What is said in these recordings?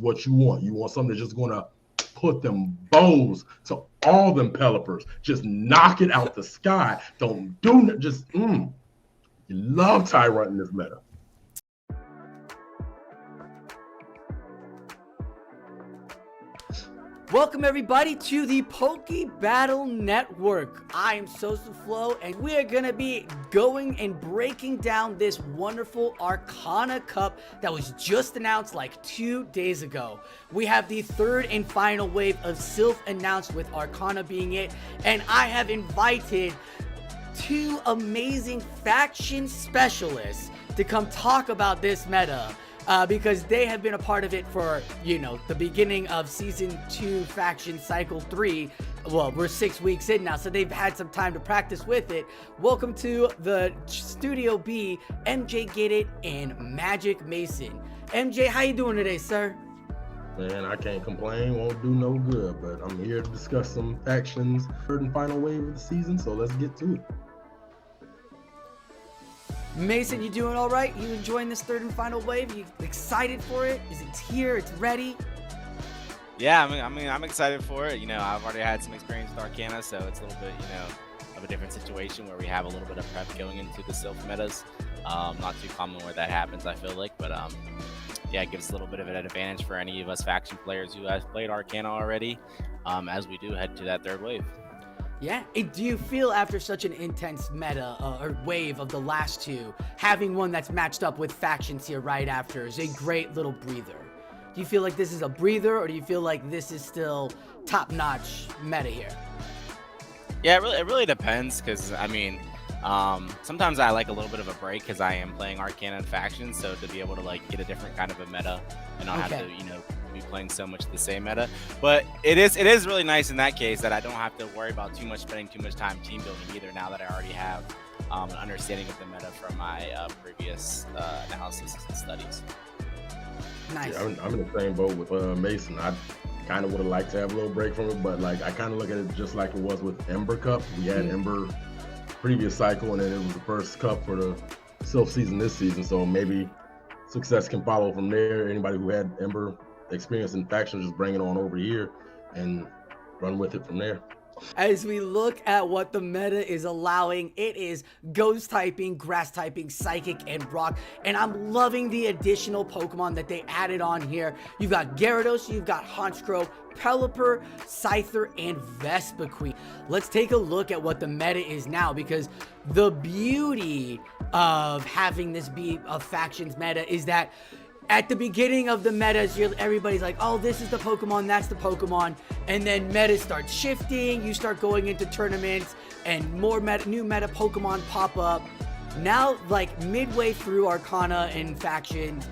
what you want. You want something that's just gonna put them bows to all them Pelippers. Just knock it out the sky. Don't do just You love Tyrunt in this meta. Welcome everybody to the Poke Battle Network. I am SosaFlow, and we are going to be going and breaking down this wonderful Arcana Cup that was just announced like 2 days ago. We have the third and final wave of Sylph announced, with Arcana being it, and I have invited two amazing faction specialists to come talk about this meta. Because they have been a part of it for, the beginning of Season 2 Faction Cycle 3. Well, we're 6 weeks in now, so they've had some time to practice with it. Welcome to the Studio B, MJGettit and MagicMayson. MJ, how you doing today, sir? Man, I can't complain, won't do no good, but I'm here to discuss some factions, third and final wave of the season, so let's get to it. Mason, you doing all right? You enjoying this third and final wave? You excited for it? Is it here? It's ready? Yeah, I'm excited for it. I've already had some experience with Arcana, so it's a little bit, of a different situation where we have a little bit of prep going into the Sylph metas. Not too common where that happens, I feel like, but yeah, it gives a little bit of an advantage for any of us faction players who have played Arcana already, as we do head to that third wave. Yeah, do you feel after such an intense meta or wave of the last two, having one that's matched up with factions here right after is a great little breather? Do you feel like this is a breather, or do you feel like this is still top-notch meta here? Yeah, it really depends, because, sometimes I like a little bit of a break because I am playing Arcana and factions, so to be able to, get a different kind of a meta and not have to, be playing so much the same meta. But it is really nice in that case that I don't have to worry about spending too much time team building either, now that I already have an understanding of the meta from my previous analysis and studies. Nice. Yeah, I'm in the same boat with Mason. I kind of would have liked to have a little break from it, but I kind of look at it just like it was with Ember Cup. We had Ember previous cycle, and then it was the first cup for the Sylph season this season, so maybe success can follow from there. Anybody who had Ember experience in faction, just bring it on over here and run with it from there. As we look at what the meta is allowing, it is ghost typing, grass typing, psychic, and rock, and I'm loving the additional Pokemon that they added on here. You've got Gyarados, you've got Honchkrow, Pelipper, Scyther, and Vespiquen. Let's take a look at what the meta is now, because the beauty of having this be a factions meta is that at the beginning of the metas, everybody's like, oh, this is the Pokemon, that's the Pokemon. And then metas start shifting. You start going into tournaments and more new meta Pokemon pop up. Now, midway through Arcana and factions,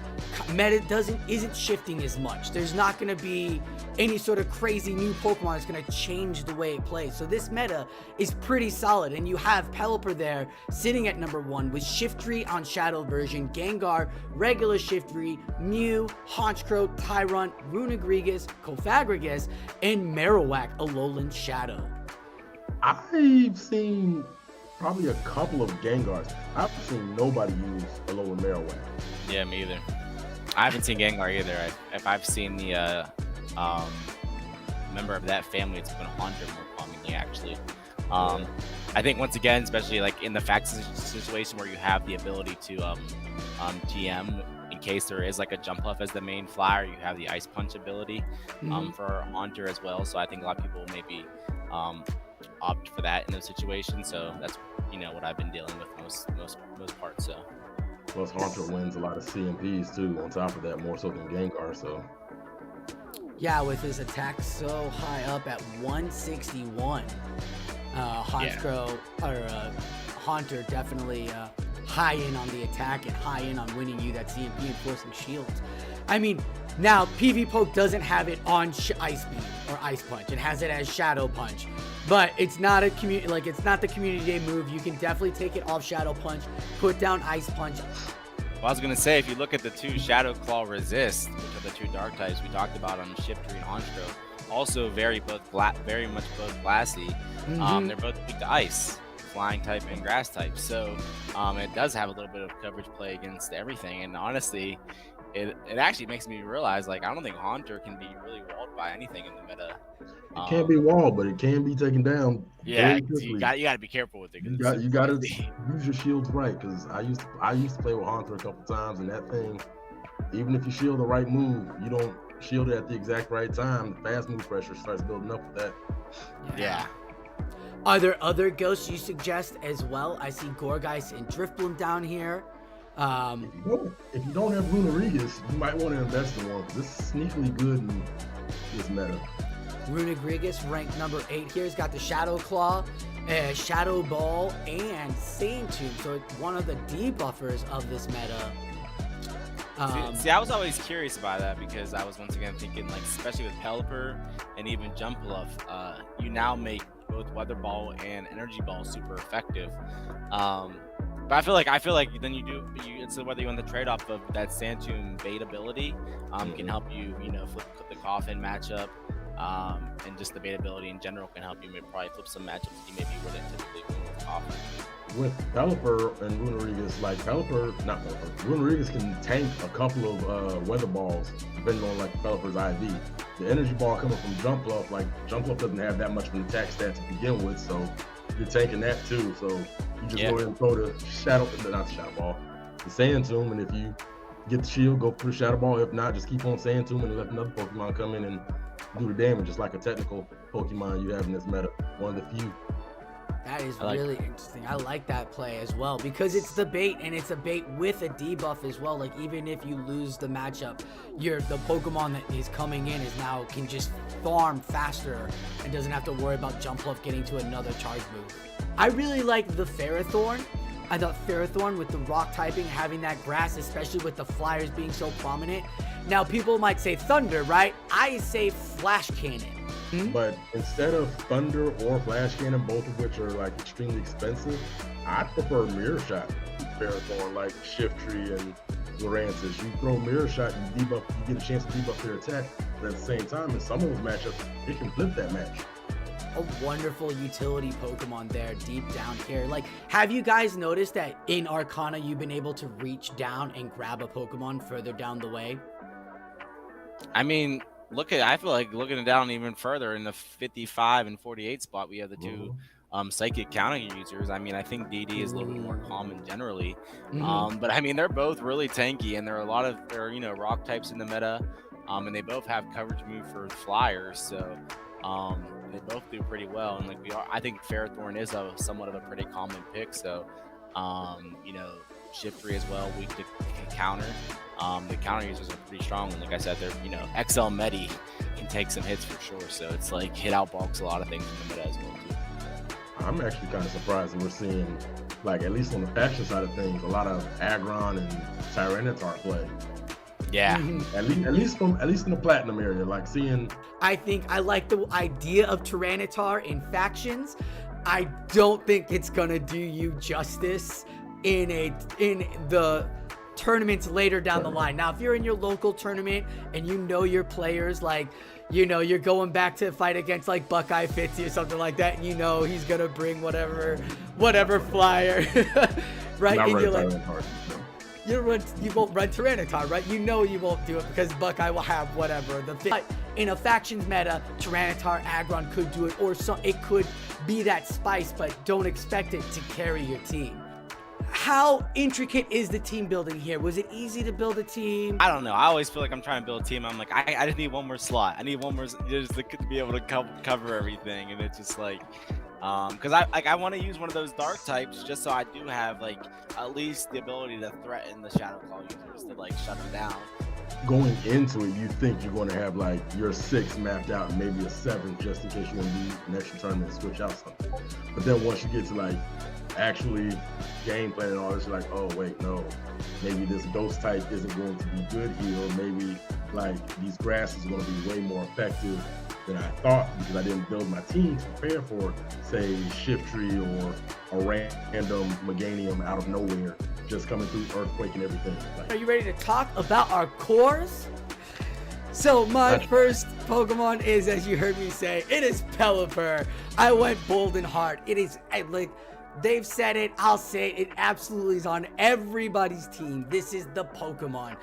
meta isn't shifting as much. There's not going to be any sort of crazy new Pokemon that's going to change the way it plays. So this meta is pretty solid, and you have Pelipper there sitting at number 1 with Shiftry on Shadow version, Gengar, regular Shiftry, Mew, Honchkrow, Tyrunt, Cofagrigous, Cofagrigous, and Marowak, Alolan Shadow. I've seen probably a couple of Gengars. I've seen nobody use Alolan Marowak. Yeah, me either. I haven't seen Gengar either. If I've seen the member of that family, it's been Haunter more commonly, actually. I think once again, especially in the faction situation where you have the ability to TM in case there is a jump off as the main flyer, you have the Ice Punch ability for Haunter as well. So I think a lot of people maybe opt for that in those situations. So that's what I've been dealing with most parts. So. Plus, Haunter wins a lot of CMPs too. On top of that, more so than Gengar. So. Yeah, with his attack so high up at 161, Honchkrow or Haunter definitely high in on the attack and high in on winning you that CMP and forcing shields. Now PVPoke doesn't have it on Ice Beam or Ice Punch. It has it as Shadow Punch, but it's not a it's not the community day move. You can definitely take it off Shadow Punch, put down Ice Punch. Well, I was going to say, if you look at the two Shadow Claw Resist, which are the two dark types we talked about on Shiftry and Honchkrow, also very much both glassy. They're both weak to ice, flying type and grass type. So it does have a little bit of coverage play against everything. And honestly, it actually makes me realize like I don't think Haunter can be really walled by anything in the meta. It can't be walled, but it can be taken down Yeah, very quickly. you got to be careful with it. You got to use your shields right, because I used to play with Haunter a couple times, and that thing, even if you shield the right move, you don't shield it at the exact right time, the fast move pressure starts building up with that. Yeah. Are there other ghosts you suggest as well? I see Gorgeist and Driftbloom down here. If you don't have Venusaur, you might want to invest in one, because it's sneakily good in this meta. Venusaur ranked number 8 here. He's got the Shadow Claw, Shadow Ball, and Sand Tomb. So it's one of the debuffers of this meta. See, I was always curious about that, because I was once again thinking, like, especially with Pelipper and even Jump Bluff, you now make both Weather Ball and Energy Ball super effective. But I feel like then it's whether you want the trade-off of that Sand Tomb bait ability can help you, flip the Coffin matchup, and just the bait ability in general can help you probably flip some matchups you maybe wouldn't typically win with Coffin. With Pelipper and Venusaur can tank a couple of Weather Balls, depending on like Pelipper's IV. The Energy Ball coming from Jump Bluff doesn't have that much of an attack stat to begin with, so you're tanking that too. So you just go ahead and throw the the Sand Tomb, and if you get the shield, go for the Shadow Ball. If not, just keep on Sand Tomb and let another Pokemon come in and do the damage, just like a technical Pokemon you have in this meta, one of the few. That is really interesting. I like that play as well, because it's the bait, and it's a bait with a debuff as well. Like, even if you lose the matchup, the Pokemon that is coming in can just farm faster and doesn't have to worry about Jump Bluff getting to another charge move. I really like the Ferrothorn. I thought Ferrothorn with the rock typing, having that grass, especially with the flyers being so prominent. Now, people might say Thunder, right? I say Flash Cannon. But instead of Thunder or Flash Cannon, both of which are like extremely expensive, I prefer Mirror Shot Ferrothorn, like Shiftry and Lurantis. You throw Mirror Shot, you get a chance to debuff their attack, but at the same time, in some of those matchups, it can flip that match. A wonderful utility Pokemon there deep down here. Like, have you guys noticed that in Arcana you've been able to reach down and grab a Pokemon further down the way? I mean, I feel like looking it down even further in the 55 and 48 spot, we have the two psychic counter users. I mean, I think DD is a little bit more common generally. But I mean, they're both really tanky, and there are a lot of rock types in the meta, and they both have coverage move for flyers, so they both do pretty well. And I think Ferrothorn is somewhat of a pretty common pick, so Shiftry as well, weak to counter. The counter users are pretty strong, and like I said, they're XL Medi can take some hits for sure. So it's like hit out bulks a lot of things in the meta as well too. I'm actually kind of surprised that we're seeing, like, at least on the faction side of things, a lot of Aggron and Tyranitar play. Yeah. At least in the Platinum area, like seeing. I think I like the idea of Tyranitar in factions. I don't think it's gonna do you justice in the tournaments later down the line. Now, if you're in your local tournament and your players, like, you're going back to fight against like Buckeye Fitzy or something like that, and he's gonna bring whatever flyer, right? Not and you're like, you won't run Tyranitar, right? You won't do it because Buckeye will have whatever. But in a factions meta, Tyranitar, Aggron could do it, or it could be that spice, but don't expect it to carry your team. How intricate is the team building here? Was it easy to build a team? I don't know. I always feel like I'm trying to build a team. I'm like, I just need one more slot. I need one more just to be able to cover everything. And it's just like, because I want to use one of those dark types just so I do have like at least the ability to threaten the Shadow Claw users to like shut them down. Going into it, you think you're going to have like your 6 mapped out and maybe a 7th just in case you want to do an extra tournament and switch out something. But then once you get to like actually gameplay and all this, you're like, oh wait, no, maybe this ghost type isn't going to be good here, or maybe like these grasses are going to be way more effective than I thought because I didn't build my team to prepare for, say, Shiftry or a random Meganium out of nowhere just coming through Earthquake and everything. Are you ready to talk about our cores? So my first Pokemon is, as you heard me say, it is Pelipper. I went bold and hard. It is like They've said it, I'll say it, it absolutely is on everybody's team. This is the Pokemon.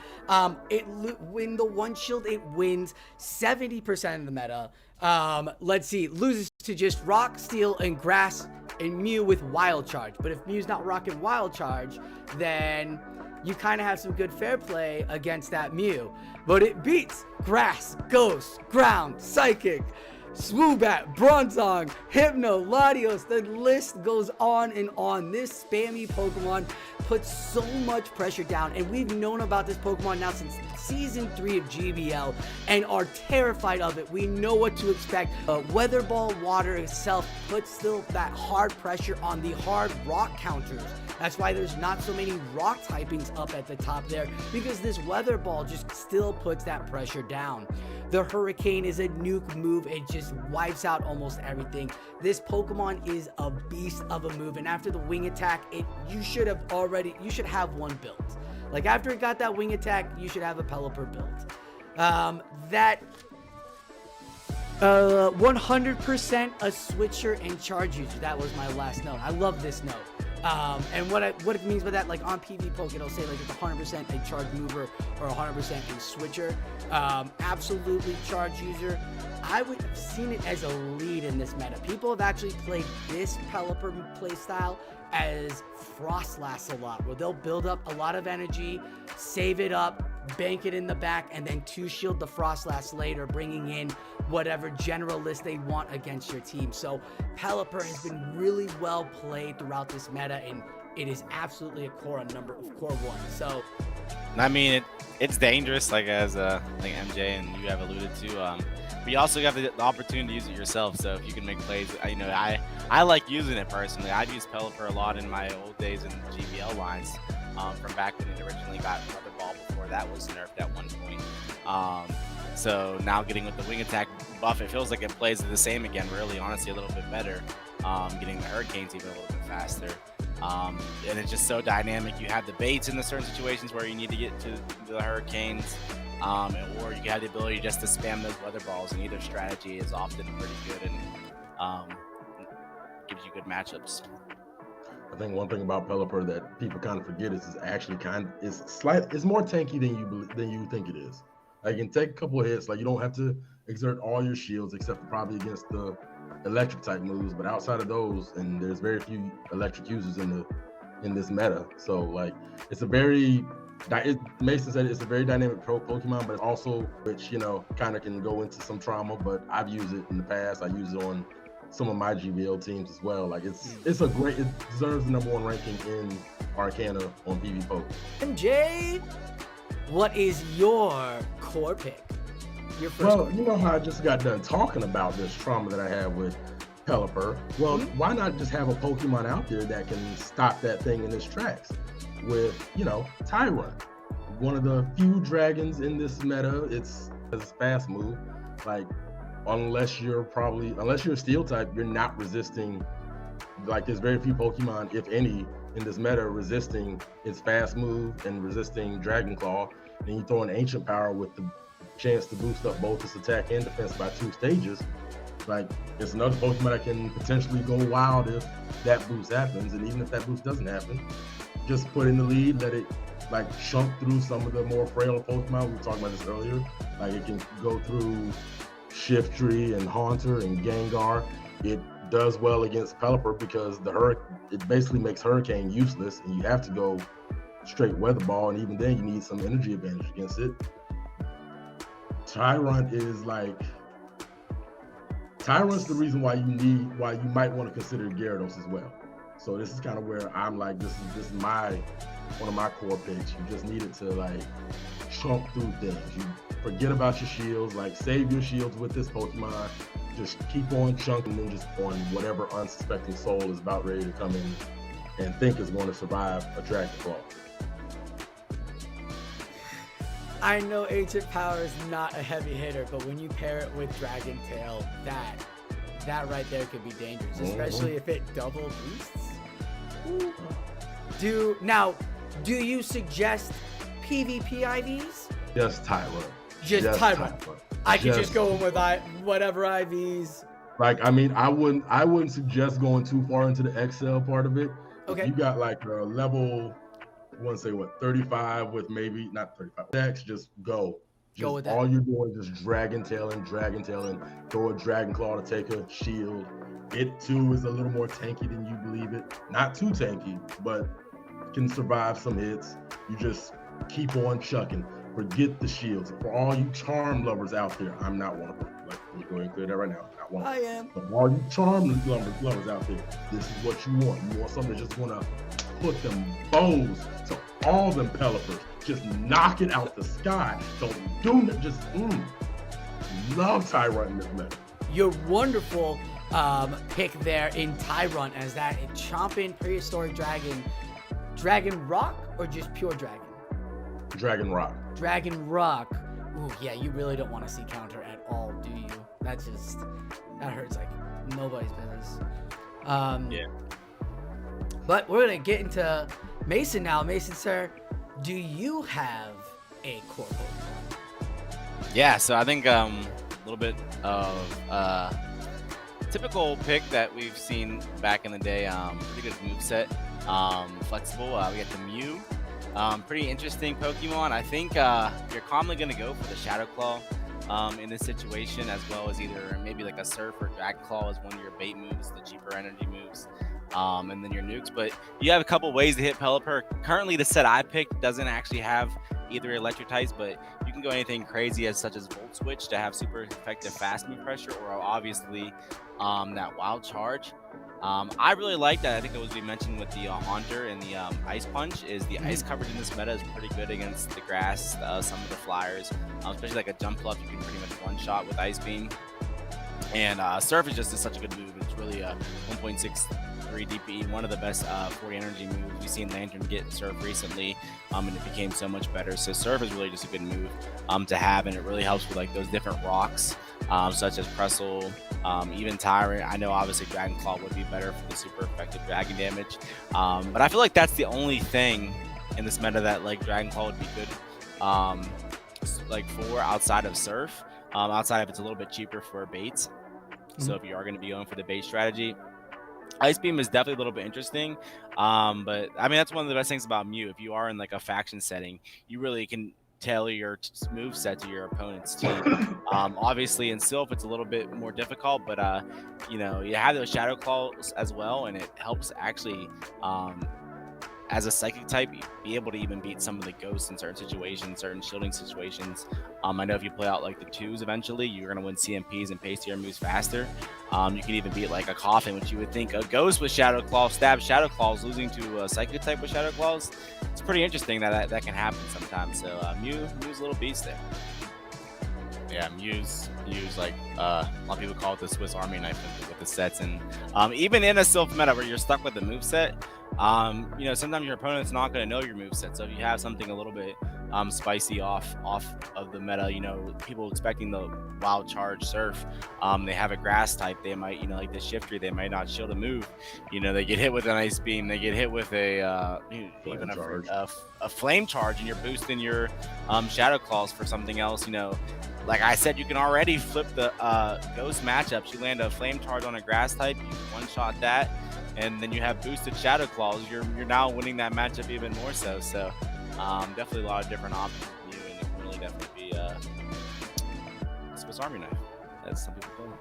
When the one shield, it wins 70% of the meta. Let's see, loses to just Rock, Steel, and Grass, and Mew with Wild Charge. But if Mew's not rocking Wild Charge, then you kind of have some good fair play against that Mew. But it beats Grass, Ghost, Ground, Psychic, Swoobat, Bronzong, Hypno, Latios. The list goes on and on. This spammy Pokemon puts so much pressure down, and we've known about this Pokemon now since Season 3 of GBL and are terrified of it. We know what to expect. Weather Ball Water itself puts still that hard pressure on the hard rock counters. That's why there's not so many rock typings up at the top there, because this Weather Ball just still puts that pressure down. The Hurricane is a nuke move. It just wipes out almost everything. This Pokemon is a beast of a move, and after the wing attack, you should have one built. Like, after it got that wing attack, you should have a Pelipper built. 100% a switcher and charge user. That was my last note. I love this note. And what it means by that, like on PVPoke, it'll say like it's 100% a charge mover or 100% a switcher. Absolutely charge user. I would have seen it as a lead in this meta. People have actually played this Pelipper playstyle as Frostlass a lot, where they'll build up a lot of energy, save it up, bank it in the back, and then 2-shield the Frostlass later, bringing in whatever generalist they want against your team. So Pelipper has been really well played throughout this meta, and it is absolutely a core one. So I mean, it's dangerous, like as like MJ and you have alluded to. But you also have the opportunity to use it yourself. So if you can make plays, you know, I like using it personally. I've used Pelipper a lot in my old days in GBL lines, from back when it originally got Weather Ball before that was nerfed at one point. So now getting with the wing attack buff, it feels like it plays the same again, really, honestly, a little bit better. Getting the Hurricanes even a little bit faster. And it's just so dynamic. You have the baits in the certain situations where you need to get to the Hurricanes, or you have the ability just to spam those Weather Balls, and either strategy is often pretty good and gives you good matchups. I think one thing about Pelipper that people kind of forget is it's more tanky than you think it is. Like, you can take a couple of hits. Like, you don't have to exert all your shields except for probably against the electric type moves, but outside of those, and there's very few electric users in this meta. So like, Mason said it's a very dynamic Pokemon, but it's also, which, you know, kind of can go into some trauma, but I've used it in the past. I use it on some of my GBL teams as well. Like, it deserves the #1 ranking in Arcana on PVPoke. MJ, what is your core pick? Your first Well, you know how I just got done talking about this trauma that I have with Pelipper. Well, why not just have a Pokemon out there that can stop that thing in its tracks with, you know, Tyrunt, one of the few dragons in this meta. It's a fast move. Like, unless you're a steel type, you're not resisting. Like, there's very few Pokemon, if any, in this meta resisting its fast move and resisting Dragon Claw. And you throw an Ancient Power with the chance to boost up both its attack and defense by 2 stages. Like, it's another Pokemon that can potentially go wild if that boost happens. And even if that boost doesn't happen, just put in the lead, let it like chunk through some of the more frail Pokemon. We were talking about this earlier. Like, it can go through Shiftry and Haunter and Gengar. It does well against Pelipper because it basically makes Hurricane useless, and you have to go straight Weather Ball, and even then you need some energy advantage against it. Tyrunt's the reason why you might want to consider Gyarados as well. So this is kind of where I'm like, this is one of my core picks. You just need it to like chunk through things. You forget about your shields, like save your shields with this Pokemon. Just keep on chunking and just on whatever unsuspecting soul is about ready to come in and think is going to survive a Dragon Claw. I know Ancient Power is not a heavy hitter, but when you pair it with Dragon Tail, that right there could be dangerous, especially if it double boosts. Do you suggest PvP IVs? Just Tyrunt. Just Tyrunt. I could just go in with whatever IVs. Like, I mean, I wouldn't suggest going too far into the Excel part of it. Okay. If you got like a level, I want to say what, 35 with maybe not 35 decks, just go. Go with that. All you're doing is just dragon tailing, throw a dragon claw to take a shield. It too is a little more tanky than you believe it. Not too tanky, but can survive some hits. You just keep on chucking. Forget the shields. For all you charm lovers out there, I'm not one of them. Like, let me go ahead and clear that right now. Not one of them. I am. But for all you charm lovers out there, this is what you want. You want something that's just gonna put them bows to all them Pelippers. Just knock it out the sky. Don't do it. Just love Tyrunt in this meta. Your wonderful pick there in Tyrunt as that chomping prehistoric dragon. Dragon Rock or just pure dragon? Dragon Rock. Dragon Rock. Ooh, yeah, you really don't want to see counter at all, do you? That hurts like nobody's business. Yeah. But we're gonna get into Mason now. Mason, sir, do you have a core Pokemon? Yeah, so I think a little bit of typical pick that we've seen back in the day. Pretty good moveset. Flexible. We got the Mew. Pretty interesting Pokemon. I think you're calmly going to go for the Shadow Claw in this situation, as well as either maybe like a Surf or Dragon Claw as one of your bait moves, the cheaper energy moves. And then your nukes, but you have a couple ways to hit Pelipper. Currently, the set I picked doesn't actually have either electric types, but you can go anything crazy as such as Volt Switch to have super effective fast move pressure, or obviously that Wild Charge. I really like that. I think it was we mentioned with the Haunter and the Ice Punch is the ice coverage in this meta is pretty good against the grass, some of the flyers, especially like a Jump Fluff. You can pretty much one shot with Ice Beam. And Surf is just such a good move. It's really a 1.63 DPE, one of the best 40 energy moves. We've seen Lantern get Surf recently, and it became so much better. So Surf is really just a good move to have, and it really helps with like those different rocks, such as Pressel, even Tyrunt. I know obviously Dragon Claw would be better for the super effective dragon damage, but I feel like that's the only thing in this meta that like Dragon Claw would be good, like for outside of Surf. Outside of it's a little bit cheaper for baits. So if you are going to be going for the bait strategy, Ice Beam is definitely a little bit interesting. But I mean, that's one of the best things about Mew. If you are in like a faction setting, you really can tailor your move set to your opponent's team. Obviously in Sylph, it's a little bit more difficult, but you know, you have those Shadow Claws as well, and it helps actually as a psychic type, be able to even beat some of the ghosts in certain situations, certain shielding situations. I know if you play out like the 2s eventually, you're going to win CMPs and pace your moves faster. You can even beat like a Coffin, which you would think a ghost with Shadow Claw, stab Shadow Claws, losing to a psychic type with Shadow Claws. It's pretty interesting that can happen sometimes. So Mew's a little beast there. Yeah, Mew's like a lot of people call it the Swiss Army knife with the sets, and even in a Sylph meta where you're stuck with the moveset, you know, sometimes your opponent's not going to know your moveset. So if you have something a little bit spicy off of the meta, you know, people expecting the Wild Charge Surf, they have a grass type, they might, you know, like the Shifter, they might not shield a move. You know, they get hit with an Ice Beam, they get hit with a even a Flame Charge, and you're boosting your Shadow Claws for something else. You know, like I said, you can already flip the Ghost matchups. You land a Flame Charge on a grass type, you one-shot that, and then you have boosted Shadow Claws. You're now winning that matchup even more so. So definitely a lot of different options for you, and it can really definitely be a Swiss Army knife, as some people call it.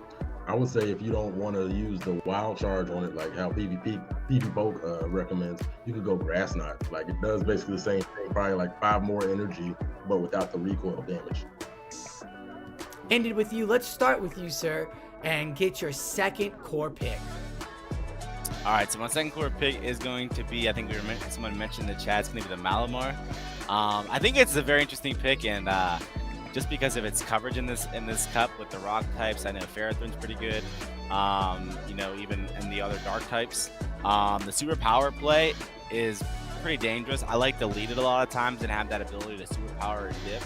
I would say if you don't want to use the Wild Charge on it, like how PVPoke recommends, you could go Grass Knot. Like it does basically the same thing, probably like 5 more energy, but without the recoil damage. Ended with you. Let's start with you, sir, and get your second core pick. All right, so my second core pick is going to be, I think someone mentioned in the chat, it's going to be the Malamar. I think it's a very interesting pick, and just because of its coverage in this cup with the rock types, I know Ferrothorn's pretty good. You know, even in the other dark types, the super power play is pretty dangerous. I like to lead it a lot of times and have that ability to super power or dip,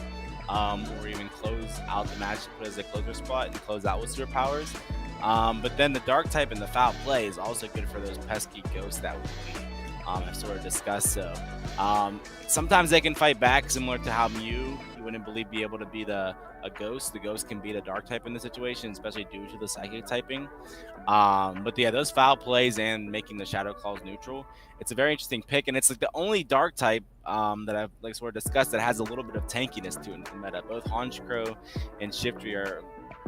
or even close out the match, put as a closer spot and close out with super powers. But then the dark type and the foul play is also good for those pesky ghosts that we I've sort of discussed. So sometimes they can fight back, similar to how Mew you wouldn't believe be able to beat a ghost. The ghost can beat a dark type in this situation, especially due to the psychic typing. But yeah, those foul plays and making the shadow claws neutral, it's a very interesting pick, and it's like the only dark type that I've like sort of discussed that has a little bit of tankiness to it in the meta. Both Honchkrow and Shiftry are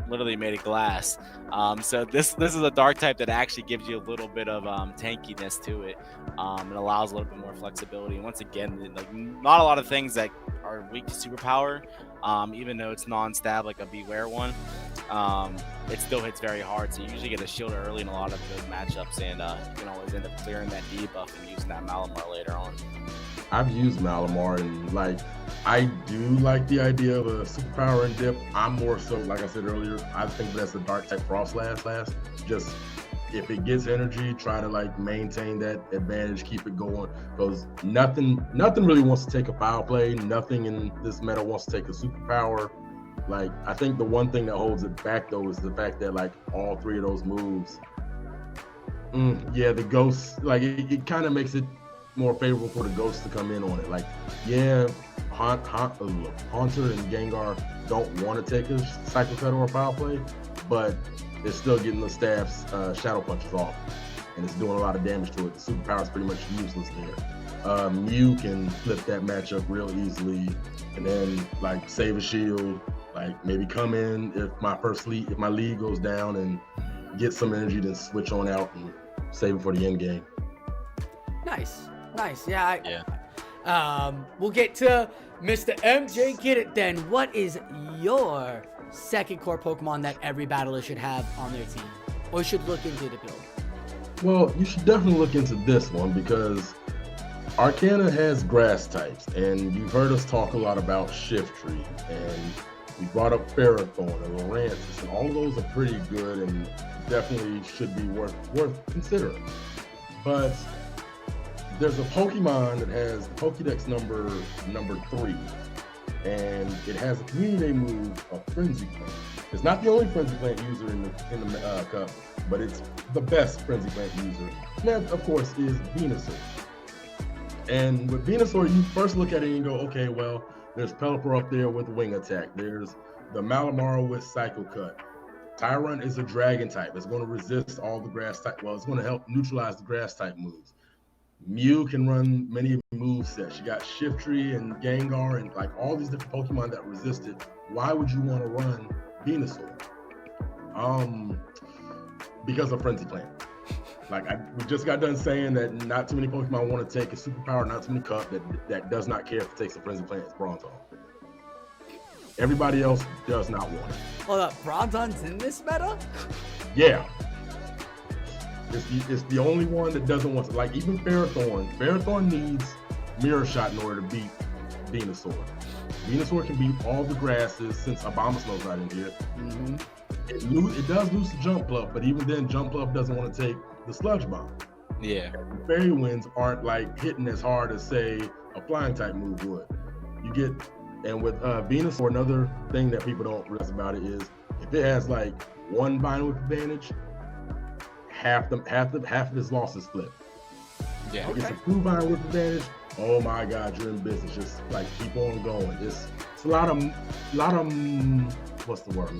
literally made of glass, so this is a dark type that actually gives you a little bit of tankiness to it. It allows a little bit more flexibility, and once again, like not a lot of things that are weak to superpower, even though it's non-stab like a Beware one, it still hits very hard, so you usually get a shield early in a lot of those matchups, and you can always end up clearing that debuff and using that Malamar later on. I've used Malamar, and like I do like the idea of a superpower and dip. I'm more so, like I said earlier, I think that's the dark type Frost last. Just if it gets energy, try to like maintain that advantage, keep it going, because nothing really wants to take a foul play. Nothing in this meta wants to take a superpower. Like, I think the one thing that holds it back though is the fact that like all three of those moves, the ghost, like it kind of makes it more favorable for the ghost to come in on it. Like, yeah, Haunter and Gengar don't want to take a Cycle Cut or a foul play, but it's still getting the staff's Shadow Punches off, and it's doing a lot of damage to it. The superpower is pretty much useless there. Mew can flip that matchup real easily, and then like save a shield, like maybe come in if my lead goes down and get some energy, then switch on out and save it for the end game. Nice. We'll get to Mr. MJGettit then. What is your second core Pokemon that every battler should have on their team, or should look into the build? Well, you should definitely look into this one, because Arcana has grass types, and you've heard us talk a lot about Shiftry, and we brought up Ferrothorn and Lorantis, and all of those are pretty good and definitely should be worth considering. But there's a Pokemon that has the Pokédex number 3, and it has a community move of Frenzy Plant. It's not the only Frenzy Plant user in the cup, but it's the best Frenzy Plant user. And that, of course, is Venusaur. And with Venusaur, you first look at it and you go, okay, well, there's Pelipper up there with Wing Attack. There's the Malamar with Cycle Cut. Tyrunt is a Dragon type. It's going to resist all the grass type. Well, it's going to help neutralize the grass type moves. Mew can run many movesets. You got Shiftry and Gengar and like all these different Pokemon that resist it. Why would you want to run Venusaur? Because of Frenzy Plant. Like we just got done saying that not too many Pokemon want to take a superpower, not too many cup that does not care if it takes a Frenzy Plant. It's Bronzong. Everybody else does not want it. Hold up, Bronzong's in this meta? Yeah. It's the only one that doesn't want to, like even Ferrothorn. Ferrothorn needs Mirror Shot in order to beat Venusaur. Venusaur can beat all the grasses since Abomaslow's not in here. Mm-hmm. It does lose the Jump Bluff, but even then Jump Bluff doesn't want to take the Sludge Bomb. Yeah. And Fairy Winds aren't like hitting as hard as say a Flying type move would. And with Venusaur, another thing that people don't realize about it is if it has like one Vine Whip advantage, half of his losses flip. Yeah. It's a true Vine Whip advantage. Oh my God, you're in business. Just like keep on going. It's a lot of what's the word?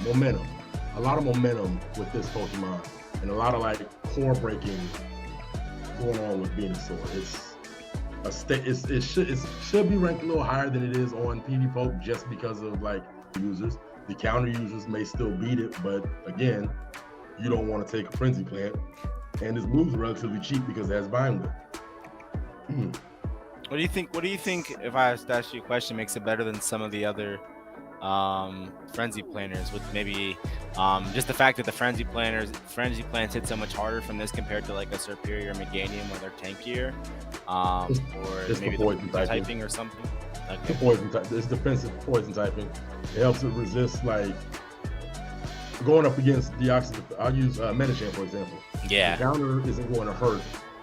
Momentum. A lot of momentum with this Pokemon, and a lot of like core breaking going on with Venusaur. It should be ranked a little higher than it is on PVPoke just because of like users. The counter users may still beat it, but again, you don't want to take a Frenzy Plant, and its moves are relatively cheap because it has Vine Whip. What do you think? If I asked you a question, makes it better than some of the other Frenzy Planters? With maybe just the fact that the Frenzy Plants hit so much harder from this compared to like a Superior Meganium where they're tankier, or maybe the typing or something. Okay. The poison type. It's defensive poison typing. It helps it resist like going up against Deoxys. I'll use Medicham for example. Yeah. The counter isn't going to hurt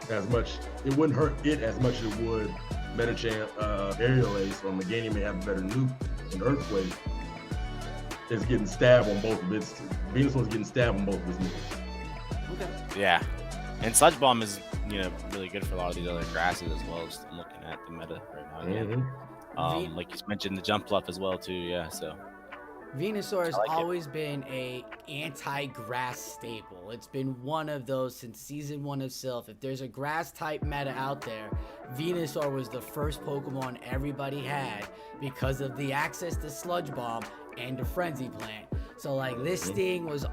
as much. It wouldn't hurt it as much as it would Medicham, Aerial Ace, or Meganium may have a better nuke. And Earthquake is getting stabbed on both of its. Venusaur's getting stabbed on both of his moves. Okay. Yeah. And Sludge Bomb is, really good for a lot of these other grasses as well. Just looking at the meta right now. Mm-hmm. Like you mentioned, the jump fluff as well too. Yeah, so Venusaur has I like it. always been a anti-grass staple. It's been one of those since season 1 of Sylph. If there's a grass type meta out there, Venusaur was the first Pokemon everybody had because of the access to Sludge Bomb and the Frenzy Plant. So like this thing has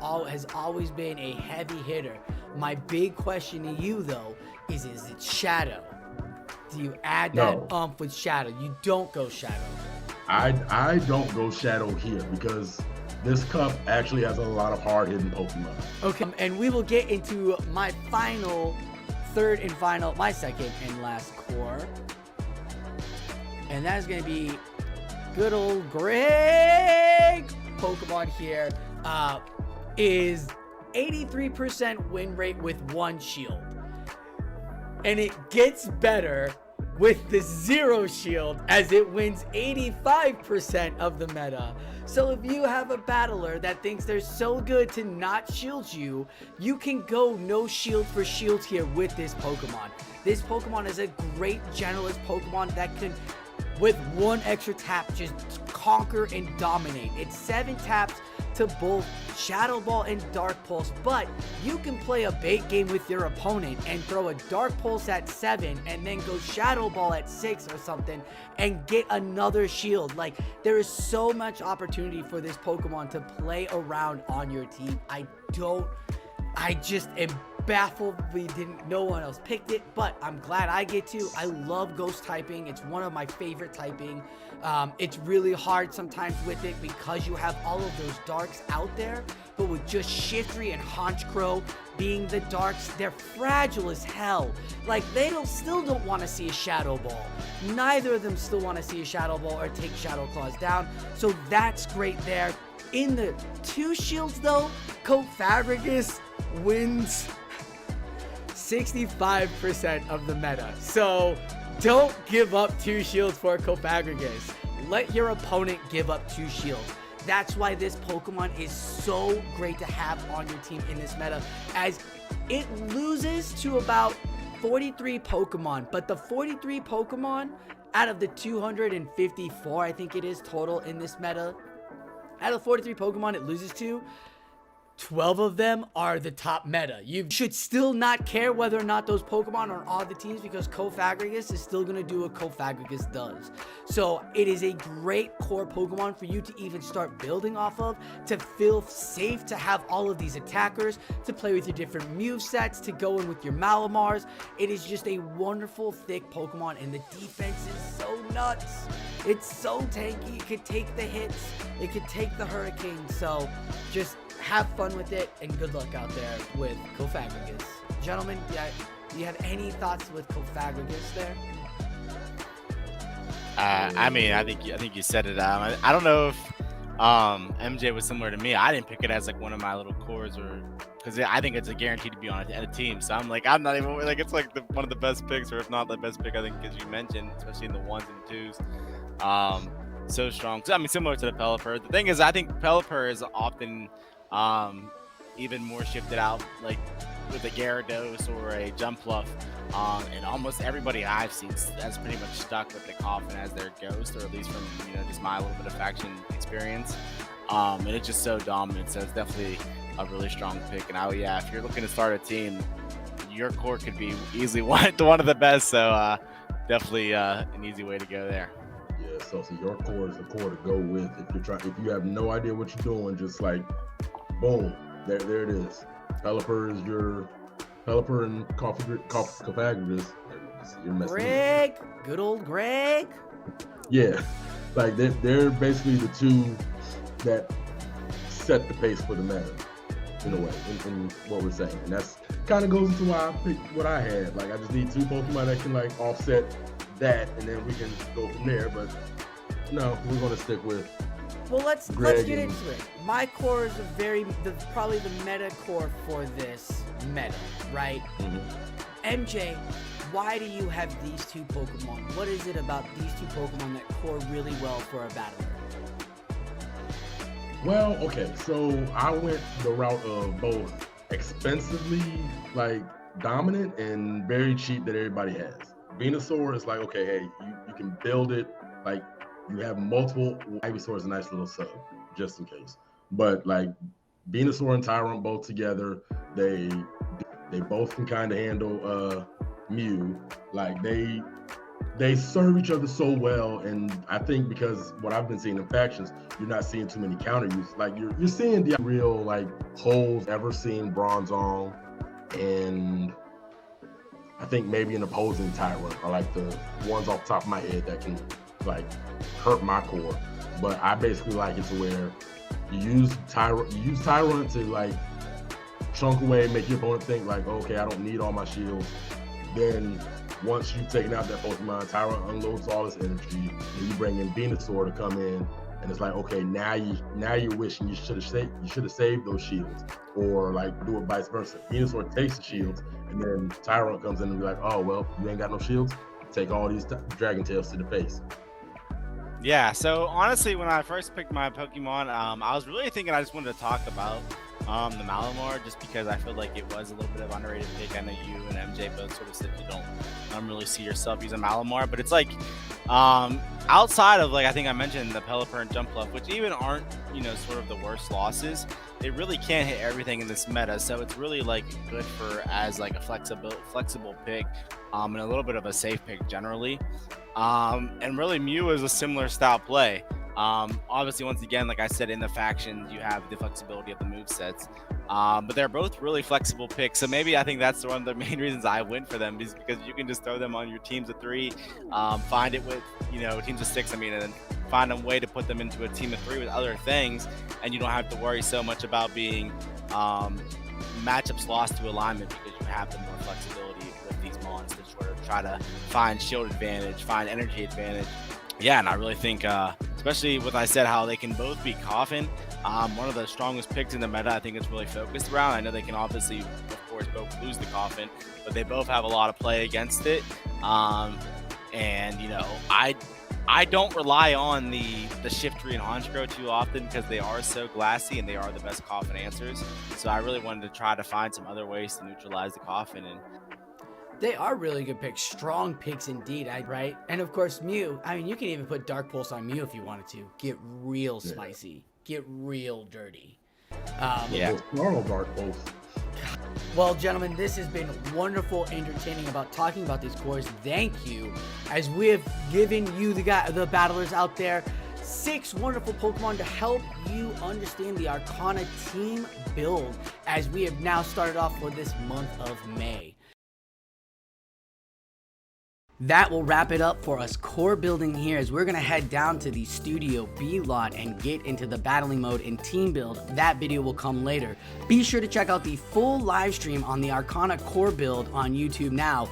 always been a heavy hitter. My big question to you though is it Shadow? Do you add that with Shadow? You don't go Shadow. I don't go Shadow here because this cup actually has a lot of hard-hitting Pokemon. Okay, and we will get into my second and last core. And that is going to be good old Greg. Pokemon here is 83% win rate with 1 shield. And it gets better with the 0 shield as it wins 85% of the meta. So if you have a battler that thinks they're so good to not shield you, you can go no shield for shields here with this Pokemon. This Pokemon is a great generalist Pokemon that can, with 1 extra tap, just conquer and dominate. It's 7 taps to both Shadow Ball and Dark Pulse, but you can play a bait game with your opponent and throw a Dark Pulse at 7 and then go Shadow Ball at 6 or something and get another shield. Like, there is so much opportunity for this Pokemon to play around on your team. I just am baffled no one else picked it, but I'm glad I get to. I love ghost typing. It's one of my favorite typing. It's really hard sometimes with it because you have all of those darks out there, but with just Shiftry and Honchkrow being the darks, they're fragile as hell. Like, they still don't want to see a Shadow Ball. Neither of them still want to see a Shadow Ball or take Shadow Claws down, so that's great there. In the 2 shields though, Cofagrigous wins 65% of the meta. So don't give up 2 shields for Cofagrigous. Let your opponent give up 2 shields. That's why this Pokemon is so great to have on your team in this meta, as it loses to about 43 Pokemon, but the 43 Pokemon out of the 254, I think it is total in this meta, out of 43 Pokemon it loses to, 12 of them are the top meta. You should still not care whether or not those Pokemon are on all the teams, because Cofagrigous is still going to do what Cofagrigous does. So it is a great core Pokemon for you to even start building off of, to feel safe, to have all of these attackers, to play with your different movesets, to go in with your Malamars. It is just a wonderful, thick Pokemon, and the defense is so nuts. It's so tanky. It could take the hits. It could take the Hurricane. So just have fun with it, and good luck out there with Cofagrigous. Gentlemen, do you have any thoughts with Cofagrigous there? I mean, I think you said it. I don't know if MJ was similar to me. I didn't pick it as like one of my little cores, or because I think it's a guarantee to be on a team. So I'm not even like, it's like one of the best picks, or if not the best pick, I think, as you mentioned, especially in the 1s and 2s. So strong. I mean, similar to the Pelipper. The thing is, I think Pelipper is often even more shifted out, like with a Gyarados or a Jumpluff, and almost everybody I've seen has pretty much stuck with the Coffin as their ghost, or at least from just my little bit of faction experience. And it's just so dominant, so it's definitely a really strong pick. And if you're looking to start a team, your core could be easily one of the best. So definitely an easy way to go there. Yeah, so your core is the core to go with. If you have no idea what you're doing, just like boom, there it is. Pelipper is your Pelipper, and Cofagrigous. You're messing Greg, good old Greg. Yeah, like they're basically the 2 that set the pace for the meta in a way, in what we're saying, and that's kind of goes into why I picked what I had. Like, I just need 2 Pokemon that can like offset that, and then we can go from there. But no, we're gonna stick with. Well, let's get into it. My core is probably the meta core for this meta, right? Mm-hmm. MJ, why do you have these 2 Pokemon? What is it about these 2 Pokemon that core really well for a battler? Well, okay, so I went the route of both expensively like dominant and very cheap that everybody has. Venusaur is like, okay, hey, you can build it like you have multiple. Ivysaur is a nice little sub, just in case. But like Venusaur and Tyrunt both together, they both can kind of handle Mew. Like they serve each other so well, and I think because what I've been seeing in factions, you're not seeing too many counter use. Like you're seeing the real like holes ever seen Bronzong, and I think maybe an opposing Tyrunt are like the ones off the top of my head that can like hurt my core. But I basically like it to where you use Tyrunt to like chunk away, make your opponent think like, okay, I don't need all my shields. Then once you've taken out that Pokemon, Tyrunt unloads all this energy, and you bring in Venusaur to come in, and it's like, okay, now you're wishing you should have saved those shields, or like do it vice versa. Venusaur takes the shields, and then Tyrunt comes in and be like, oh well, you ain't got no shields. Take all these Dragon Tails to the face. Yeah, so honestly, when I first picked my Pokemon, I was really thinking I just wanted to talk about the Malamar, just because I feel like it was a little bit of an underrated pick. I know you and MJ both sort of said you don't really see yourself using Malamar, but it's like outside of, like, I think I mentioned the Pelipper and Jumpluff, which even aren't, you know, sort of the worst losses, it really can't hit everything in this meta, so it's really like good for as like a flexible pick, and a little bit of a safe pick generally. And really Mew is a similar style play. Obviously, once again, like I said, in the factions, you have the flexibility of the movesets. But they're both really flexible picks. So maybe I think that's one of the main reasons I went for them, is because you can just throw them on your teams of 3, find it with, you know, teams of 6, and then find a way to put them into a team of 3 with other things, and you don't have to worry so much about being matchups lost to alignment, because you have the more flexibility with these mons to sort of try to find shield advantage, find energy advantage. Yeah, and I really think, especially with I said how they can both be Coffin, one of the strongest picks in the meta. I think it's really focused around. I know they can obviously, of course, both lose the Coffin, but they both have a lot of play against it. And you know, I don't rely on the Shiftry and Honchkrow too often, because they are so glassy and they are the best Coffin answers. So I really wanted to try to find some other ways to neutralize the Coffin. And they are really good picks, strong picks indeed, right? And of course, Mew. I mean, you can even put Dark Pulse on Mew if you wanted to. Get real spicy, get real dirty. Yeah. Normal Dark Pulse. Well, gentlemen, this has been wonderful, entertaining about talking about these cores. Thank you, as we have given you the battlers out there 6 wonderful Pokemon to help you understand the Arcana team build, as we have now started off for this month of May. That will wrap it up for us core building here, as we're going to head down to the Studio B lot and get into the battling mode and team build. That video will come later. Be sure to check out the full live stream on the Arcana core build on YouTube now.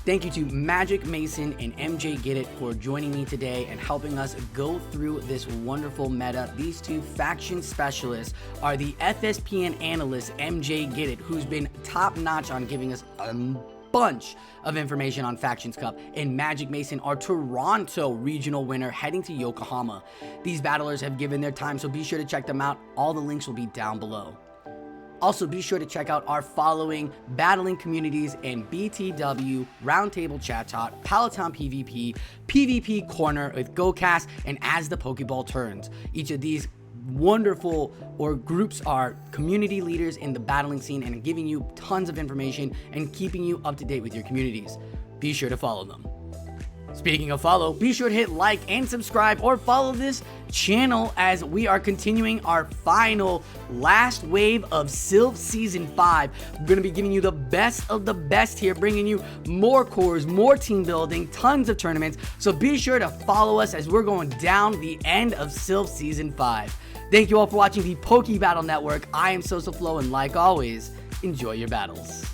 Thank you to MagicMayson and MJGettit for joining me today and helping us go through this wonderful meta. These 2 faction specialists are the FSPN analyst MJGettit, who's been top notch on giving us a bunch of information on Factions Cup, and MagicMayson, our Toronto regional winner, heading to Yokohama. These battlers have given their time, so be sure to check them out. All the links will be down below. Also, be sure to check out our following battling communities in BTW, Roundtable Chat Talk, Palatine PvP, PvP Corner with GoCast, and As the Pokeball Turns. Each of these wonderful groups are community leaders in the battling scene and giving you tons of information and keeping you up to date with your communities. Be sure to follow them. Speaking of follow, be sure to hit like and subscribe, or follow this channel, as we are continuing our last wave of Sylph Season 5. We're going to be giving you the best of the best here, bringing you more cores, more team building, tons of tournaments. So be sure to follow us as we're going down the end of Sylph Season 5. Thank you all for watching the Poke Battle Network. I am SosaFlow, and like always, enjoy your battles.